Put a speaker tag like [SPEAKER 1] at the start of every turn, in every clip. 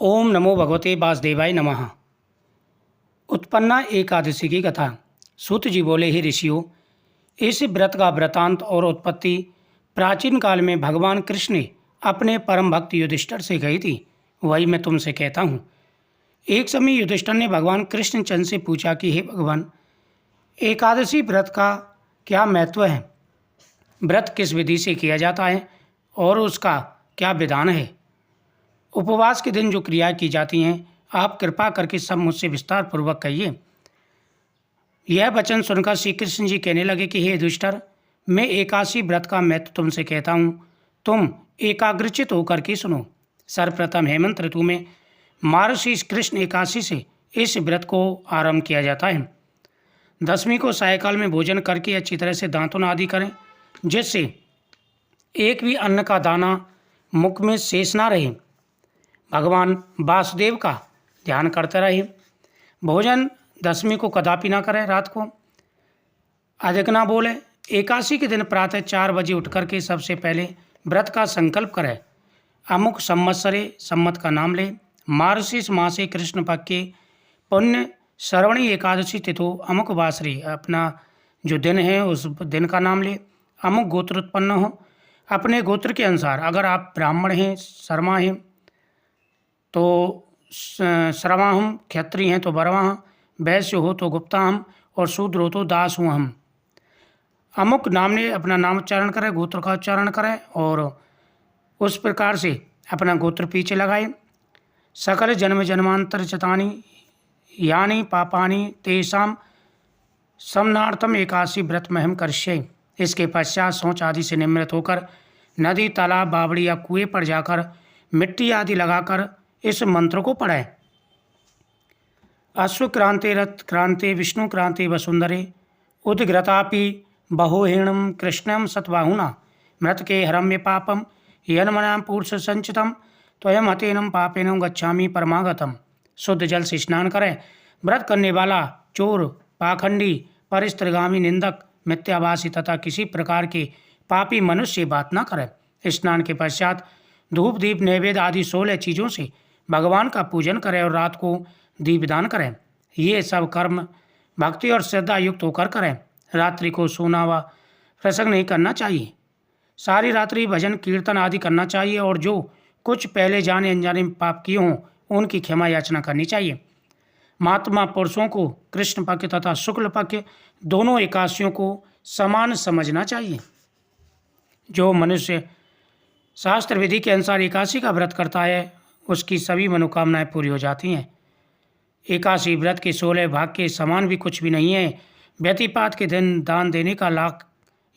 [SPEAKER 1] ओम नमो भगवते वासुदेवाय नमः। उत्पन्ना एकादशी की कथा। सूत जी बोले, हे ऋषियों, इस व्रत का वृतांत और उत्पत्ति प्राचीन काल में भगवान कृष्ण ने अपने परम भक्त युधिष्ठिर से कही थी, वही मैं तुमसे कहता हूँ। एक समय युधिष्ठिर ने भगवान कृष्णचंद्र से पूछा कि हे भगवान, एकादशी व्रत का क्या महत्व है? व्रत किस विधि से किया जाता है और उसका क्या विधान है? उपवास के दिन जो क्रियाएं की जाती हैं, आप कृपा करके सब मुझसे विस्तार पूर्वक कहिए। यह वचन सुनकर श्री कृष्ण जी कहने लगे कि हे युधिष्ठिर, मैं एकादशी व्रत का महत्व तुमसे कहता हूँ, तुम एकाग्रचित होकर के सुनो। सर्वप्रथम हेमंत ऋतु में मार्गशीर्ष कृष्ण एकादशी से इस व्रत को आरंभ किया जाता है। दशमी को सायकाल में भोजन करके अच्छी तरह से दांतन आदि करें, जिससे एक भी अन्न का दाना मुख में शेष ना रहे। भगवान वासुदेव का ध्यान करते रहे। भोजन दशमी को कदापि ना करें, रात को अधिक ना बोले। एकादशी के दिन प्रातः 4 बजे उठ करके सबसे पहले व्रत का संकल्प करें। अमुक संवत्सरे सम्मत का नाम ले। मार्गशीर्ष मासे कृष्ण पक्ष के पुण्य श्रवणी एकादशी तिथो अमुक वासरे, अपना जो दिन है उस दिन का नाम ले। अमुक गोत्र उत्पन्न हो, अपने गोत्र के अनुसार, अगर आप ब्राह्मण हैं, शर्मा हैं तो श्रवाहम, क्षत्रिय हैं तो बरवाह, वैश्य हो तो गुप्ता हम, और शूद्र हो तो दास हूँ हम। अमुक नाम ने अपना नाम उच्चारण करें, गोत्र का उच्चारण करें और उस प्रकार से अपना गोत्र पीछे लगाए। सकल जन्म जन्मांतर चतानी यानी पापानी तेषाम समनार्थम एकादशी व्रत महम करश्ये। इसके पश्चात शौच आदि से निवृत्त होकर नदी, तालाब, बावड़ी या कुएं पर जाकर मिट्टी आदि लगाकर इस मंत्र को पढ़ें। अश्व क्रांते रथ क्रांते विष्णु क्रांते वसुंधरे उद्घ्रतापि बहुहीणम कृष्णम सतबाहुना मृत के हरम्य पापम यन्मनाम पुरुष संचितम त्वयम हतेनम पापेनम गच्छामि परमागतम। शुद्ध जल से स्नान करें। व्रत करने वाला चोर, पाखंडी, परिस्त्रगामी, निंदक, मिथ्याभाषी तथा किसी प्रकार के पापी मनुष्य से बात न करें। स्नान के पश्चात धूप, दीप, नैवेद्य आदि 16 चीज़ों से भगवान का पूजन करें और रात को दीपदान करें। ये सब कर्म भक्ति और श्रद्धा युक्त होकर करें। रात्रि को सोना व प्रसंग नहीं करना चाहिए। सारी रात्रि भजन कीर्तन आदि करना चाहिए और जो कुछ पहले जाने अनजाने में पाप किए हों उनकी क्षमा याचना करनी चाहिए। महात्मा पुरुषों को कृष्ण पक्ष तथा शुक्ल पक्ष दोनों एकादशियों को समान समझना चाहिए। जो मनुष्य शास्त्र विधि के अनुसार एकादशी का व्रत करता है उसकी सभी मनोकामनाएं पूरी हो जाती हैं। एकादशी व्रत के 16 भाग के समान भी कुछ भी नहीं है। व्यतिपात के दिन दान देने का लाख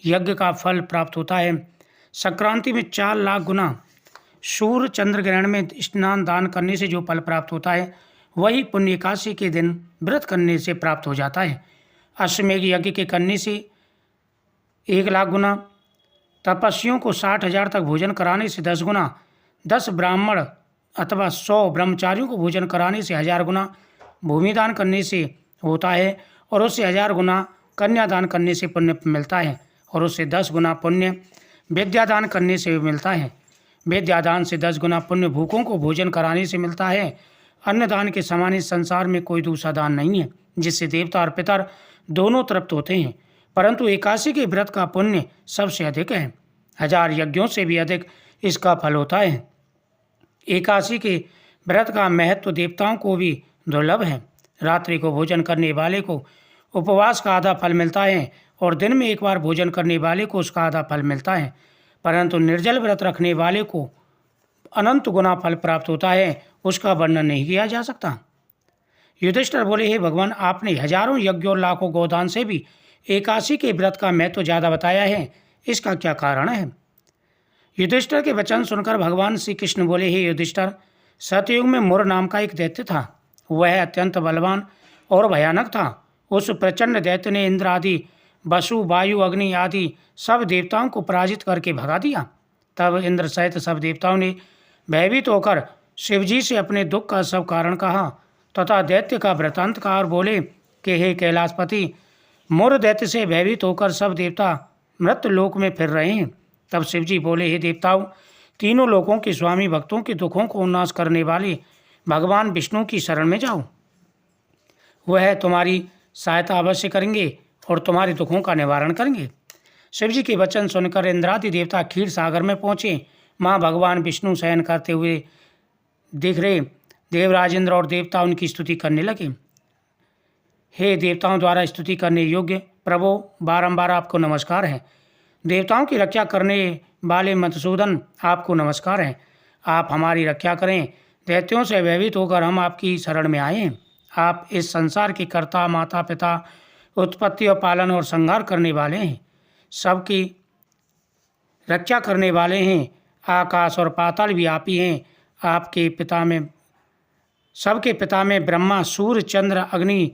[SPEAKER 1] यज्ञ का फल प्राप्त होता है। संक्रांति में 4 लाख गुना, सूर्य चंद्र ग्रहण में स्नान दान करने से जो फल प्राप्त होता है वही पुण्य एकादशी के दिन व्रत करने से प्राप्त हो जाता है। अश्वमेघ यज्ञ के करने से 1 लाख गुना, तपस्वियों को 60,000 तक भोजन कराने से 10 गुना, 10 ब्राह्मण अथवा 100 ब्रह्मचारियों को भोजन कराने से 1000 गुना भूमिदान करने से होता है और उससे 1000 गुना कन्यादान करने से पुण्य मिलता है और उससे 10 गुना पुण्य विद्यादान करने से मिलता है। विद्यादान से 10 गुना पुण्य भूखों को भोजन कराने से मिलता है। अन्नदान के समान इस संसार में कोई दूसरा दान नहीं है जिससे देवता और पितर दोनों तृप्त होते हैं, परंतु एकादशी के व्रत का पुण्य सबसे अधिक है। 1000 यज्ञों से भी अधिक इसका फल होता है। एकादशी के व्रत का महत्व देवताओं को भी दुर्लभ है। रात्रि को भोजन करने वाले को उपवास का आधा फल मिलता है और दिन में एक बार भोजन करने वाले को उसका आधा फल मिलता है, परंतु निर्जल व्रत रखने वाले को अनंत गुना फल प्राप्त होता है, उसका वर्णन नहीं किया जा सकता। युधिष्ठिर बोले, हे भगवान, आपने हजारों यज्ञ और लाखों गोदान से भी एकादशी के व्रत का महत्व ज़्यादा बताया है, इसका क्या कारण है? युधिष्ठिर के वचन सुनकर भगवान श्री कृष्ण बोले, हे युधिष्ठिर, सतयुग में मुर नाम का एक दैत्य था। वह अत्यंत बलवान और भयानक था। उस प्रचंड दैत्य ने इंद्र आदि, वसु, वायु, अग्नि आदि सब देवताओं को पराजित करके भगा दिया। तब इंद्र सहित सब देवताओं ने भयभीत होकर शिवजी से अपने दुख का सब कारण कहा तथा दैत्य का वृतांत कहा और बोले कि हे कैलाशपति, मुर दैत्य से भयभीत होकर सब देवता मृत्यु लोक में फिर रहे हैं। तब शिवजी बोले, हे देवताओं, तीनों लोकों के स्वामी, भक्तों के दुखों को नाश करने वाले भगवान विष्णु की शरण में जाओ, वह तुम्हारी सहायता अवश्य करेंगे और तुम्हारे दुखों का निवारण करेंगे। शिव जी के वचन सुनकर इंद्रादि देवता क्षीर सागर में पहुँचे। माँ भगवान विष्णु शयन करते हुए दिख रहे। देवराज इंद्र और देवता उनकी स्तुति करने लगे। हे देवताओं द्वारा स्तुति करने योग्य प्रभु, बारंबार आपको नमस्कार है। देवताओं की रक्षा करने वाले मधुसूदन, आपको नमस्कार है। आप हमारी रक्षा करें। दैत्यों से भयभीत होकर हम आपकी शरण में आए हैं। आप इस संसार के कर्ता, माता पिता, उत्पत्ति और पालन और संहार करने वाले हैं, सबकी रक्षा करने वाले हैं। आकाश और पाताल भी आप ही हैं। आपके पिता में सबके पिता में ब्रह्मा, सूर्य, चंद्र, अग्नि,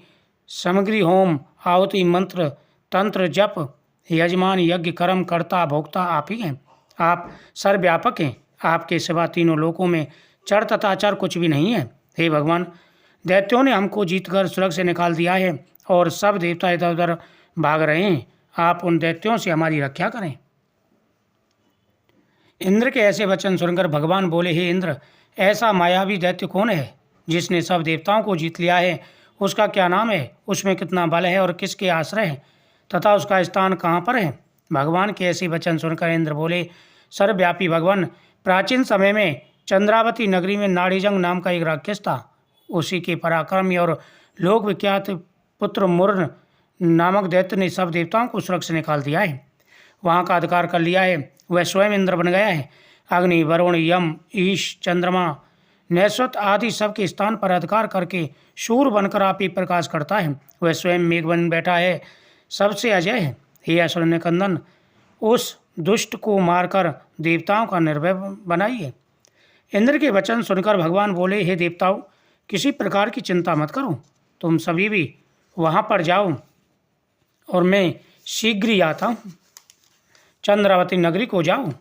[SPEAKER 1] सामग्री, होम, आहुति, मंत्र, तंत्र, जप, यजमान, यज्ञ, कर्म, कर्ता, भोक्ता आप ही हैं। आप सर्वव्यापक हैं। आपके सिवा तीनों लोकों में चर तथा अचर कुछ भी नहीं है। हे भगवान, दैत्यों ने हमको जीतकर स्वर्ग से निकाल दिया है और सब देवता इधर उधर भाग रहे हैं। आप उन दैत्यों से हमारी रक्षा करें। इंद्र के ऐसे वचन सुनकर भगवान बोले, हे इंद्र, ऐसा मायावी दैत्य कौन है जिसने सब देवताओं को जीत लिया है? उसका क्या नाम है? उसमें कितना बल है और किसके आश्रय है तथा उसका स्थान कहाँ पर है? भगवान के ऐसे वचन सुनकर इंद्र बोले, सर्वव्यापी भगवान, प्राचीन समय में चंद्रावती नगरी में नाड़ीजंग नाम का एक राक्षस था। उसी के पराक्रमी और लोक विख्यात पुत्र मुर्न नामक दैत्य ने सब देवताओं को स्वर्ग से निकाल दिया है, वहाँ का अधिकार कर लिया है। वह स्वयं इंद्र बन गया है। अग्नि, वरुण, यम, ईश, चंद्रमा, नैश्वत आदि सबके स्थान पर अधिकार करके शूर बनकर आप ही प्रकाश करता है। वह स्वयं मेघ बन बैठा है, सबसे अजय है। हे असुर कंदन, उस दुष्ट को मारकर देवताओं का निर्भय बनाइए। इंद्र के वचन सुनकर भगवान बोले, हे देवताओं, किसी प्रकार की चिंता मत करो। तुम सभी भी वहाँ पर जाओ और मैं शीघ्र ही आता हूँ। चंद्रावती नगरी को जाओ।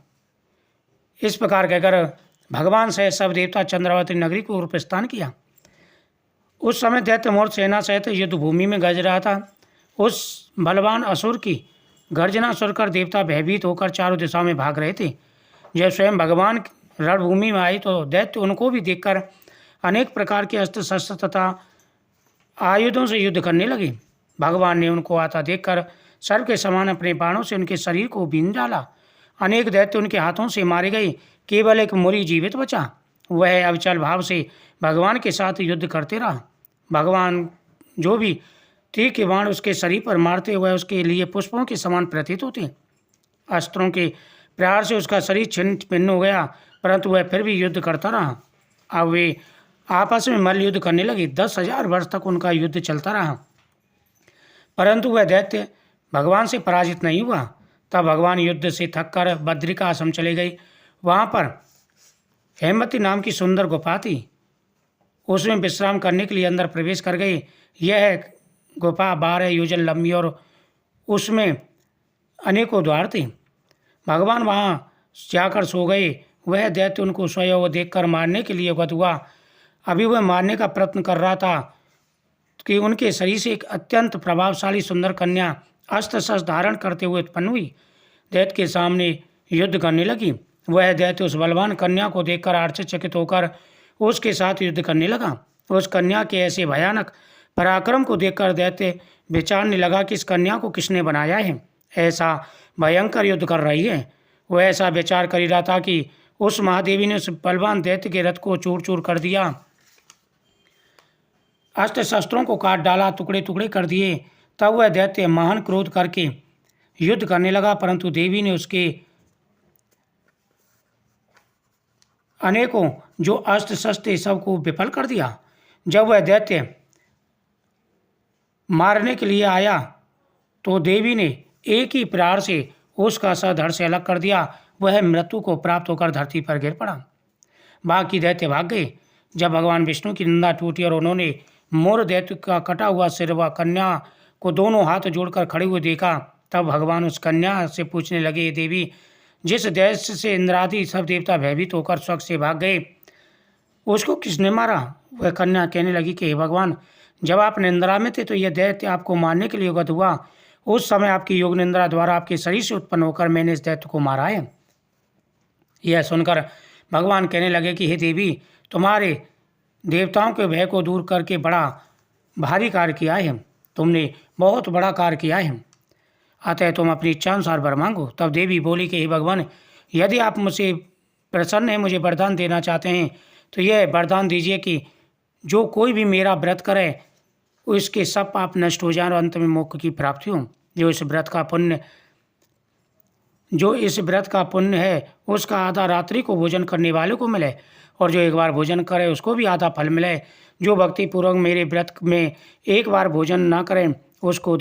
[SPEAKER 1] इस प्रकार कहकर भगवान से सब देवता चंद्रावती नगरी को प्रस्थान किया। उस समय दैत्य मोर सेना सहित युद्ध भूमि में गरज रहा था। उस बलवान असुर की गर्जना सुनकर देवता भयभीत होकर चारों दिशाओं में भाग रहे थे। जब स्वयं भगवान रणभूमि में आए तो दैत्य उनको भी देखकर अनेक प्रकार के अस्त्र शस्त्र तथा आयुधों से युद्ध करने लगे। भगवान ने उनको आता देखकर सर्प के समान अपने बाणों से उनके शरीर को बीन डाला। अनेक दैत्य उनके हाथों से मारे गए। केवल एक मुरी जीवित बचा। वह अविचल भाव से भगवान के साथ युद्ध करते रहा। भगवान जो भी तीर के बाण उसके शरीर पर मारते हुए उसके लिए पुष्पों के समान प्रतीत होते। अस्त्रों के प्रहार से उसका शरीर छिन्न भिन्न हो गया, परंतु वह फिर भी युद्ध करता रहा। अब वे आपस में मल्ल युद्ध करने लगे। 10,000 वर्ष तक उनका युद्ध चलता रहा, परंतु वह दैत्य भगवान से पराजित नहीं हुआ। तब भगवान युद्ध से थककर बद्रिका आश्रम चले गए। वहाँ पर हेमवती नाम की सुंदर गुफा थी। उसमें विश्राम करने के लिए अंदर प्रवेश कर गए। यह गुफा 12 योजन लंबी और उसमें अनेकों द्वार थे। भगवान वहाँ जाकर सो गए। वह दैत्य उनको सोया हुआ देखकर मारने के लिए उद्यत हुआ। अभी वह मारने का प्रयत्न कर रहा था कि उनके शरीर से एक अत्यंत प्रभावशाली सुंदर कन्या अस्त्र शस्त्र धारण करते हुए उत्पन्न हुई। दैत्य के सामने युद्ध करने लगी। वह दैत्य उस बलवान कन्या को देखकर आश्चर्यचकित होकर उसके साथ युद्ध करने लगा। उस कन्या के ऐसे भयानक पराक्रम को देखकर दैत्य विचारने लगा कि इस कन्या को किसने बनाया है, ऐसा भयंकर युद्ध कर रही है। वह ऐसा विचार कर ही रहा था कि उस महादेवी ने उस बलवान दैत्य के रथ को चूर चूर कर दिया, अस्त्र शस्त्रों को काट डाला, टुकड़े टुकड़े कर दिए। तब वह दैत्य महान क्रोध करके युद्ध करने लगा, परंतु देवी ने उसके अनेकों जो अस्त्र शस्त्र सबको विफल कर दिया। जब वह दैत्य मारने के लिए आया तो देवी ने एक ही प्रहार से उसका सर धड़ से अलग कर दिया। वह मृत्यु को प्राप्त होकर धरती पर गिर पड़ा। बाकी दैत्य भाग गए। जब भगवान विष्णु की निंदा टूटी और उन्होंने मोर दैत्य का कटा हुआ सिर व कन्या को दोनों हाथ जोड़कर खड़े हुए देखा, तब भगवान उस कन्या से पूछने लगे, देवी, जिस दैत्य से इंद्रादि सब देवता भयभीत होकर स्वर्ग से भाग गए, उसको किसने मारा? वह कन्या कहने लगी कि हे भगवान, जब आप निंद्रा में थे तो यह दैत्य आपको मारने के लिए उद्यत हुआ। उस समय आपकी योग निंद्रा द्वारा आपके शरीर से उत्पन्न होकर मैंने इस दैत्य को मारा है। यह सुनकर भगवान कहने लगे कि हे देवी, तुम्हारे देवताओं के भय को दूर करके बड़ा भारी कार्य किया है। तुमने बहुत बड़ा कार्य किया है, अतः तुम अपनी इच्छा अनुसार वर मांगो। तब देवी बोली कि हे भगवान, यदि आप मुझसे प्रसन्न हैं, मुझे वरदान देना चाहते हैं, तो यह वरदान दीजिए कि जो कोई भी मेरा व्रत करे उसके सब पाप नष्ट हो जाए और अंत में मोक्ष की प्राप्ति हो। जो इस व्रत का पुण्य है उसका आधा रात्रि को भोजन करने वाले को मिले, और जो एक बार भोजन करे उसको भी आधा फल मिले। जो भक्ति पूर्वक मेरे व्रत में एक बार भोजन न करे उसको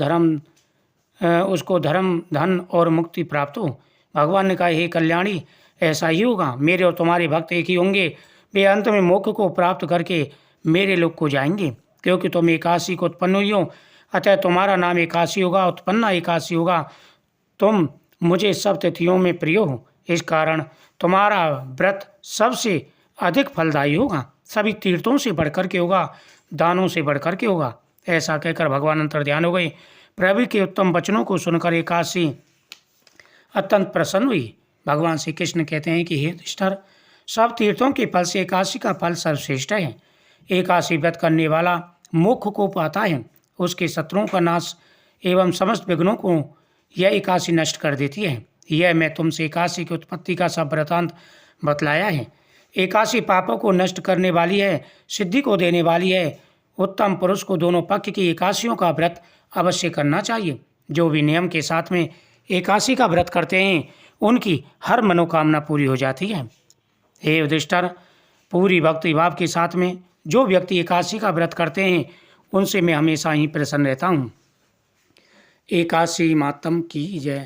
[SPEAKER 1] धर्म धन और मुक्ति प्राप्त हो। भगवान ने कहा, हे कल्याणी, ऐसा ही होगा। मेरे और तुम्हारे भक्त एक ही होंगे। वे अंत में मोक्ष को प्राप्त करके मेरे लोक को जाएंगे, क्योंकि तुम एकादशी को उत्पन्न हुई हो, अतः तुम्हारा नाम एकादशी होगा, उत्पन्ना एकादशी होगा। तुम मुझे सब तिथियों में प्रिय हो, इस कारण तुम्हारा व्रत सबसे अधिक फलदायी होगा, सभी तीर्थों से बढ़कर के होगा, दानों से बढ़कर के होगा। ऐसा कहकर भगवान अंतर्ध्यान हो गए। प्रभु के उत्तम वचनों को सुनकर एकादशी अत्यंत प्रसन्न हुई। भगवान श्री कृष्ण कहते हैं कि हे युधिष्ठिर, सब तीर्थों के फल से एकादशी का फल सर्वश्रेष्ठ है। एकादशी व्रत करने वाला मोक्ष को पाता है, उसके शत्रुओं का नाश एवं समस्त विघ्नों को यह एकादशी नष्ट कर देती है। यह मैं तुमसे एकादशी की उत्पत्ति का सब वृतांत बतलाया है। एकादशी पापों को नष्ट करने वाली है, सिद्धि को देने वाली है। उत्तम पुरुष को दोनों पक्ष की एकादशियों का व्रत अवश्य करना चाहिए। जो भी नियम के साथ में एकादशी का व्रत करते हैं उनकी हर मनोकामना पूरी हो जाती है। हे युधिष्ठिर, पूरी भक्ति भाव के साथ में जो व्यक्ति एकादशी का व्रत करते हैं उनसे मैं हमेशा ही प्रसन्न रहता हूँ। एकादशी मातम की जय।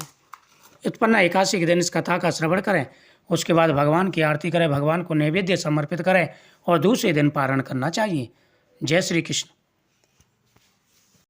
[SPEAKER 1] उत्पन्ना एकादशी के दिन इस कथा का श्रवण करें, उसके बाद भगवान की आरती करें, भगवान को नैवेद्य समर्पित करें और दूसरे दिन पारण करना चाहिए। जय श्री कृष्ण।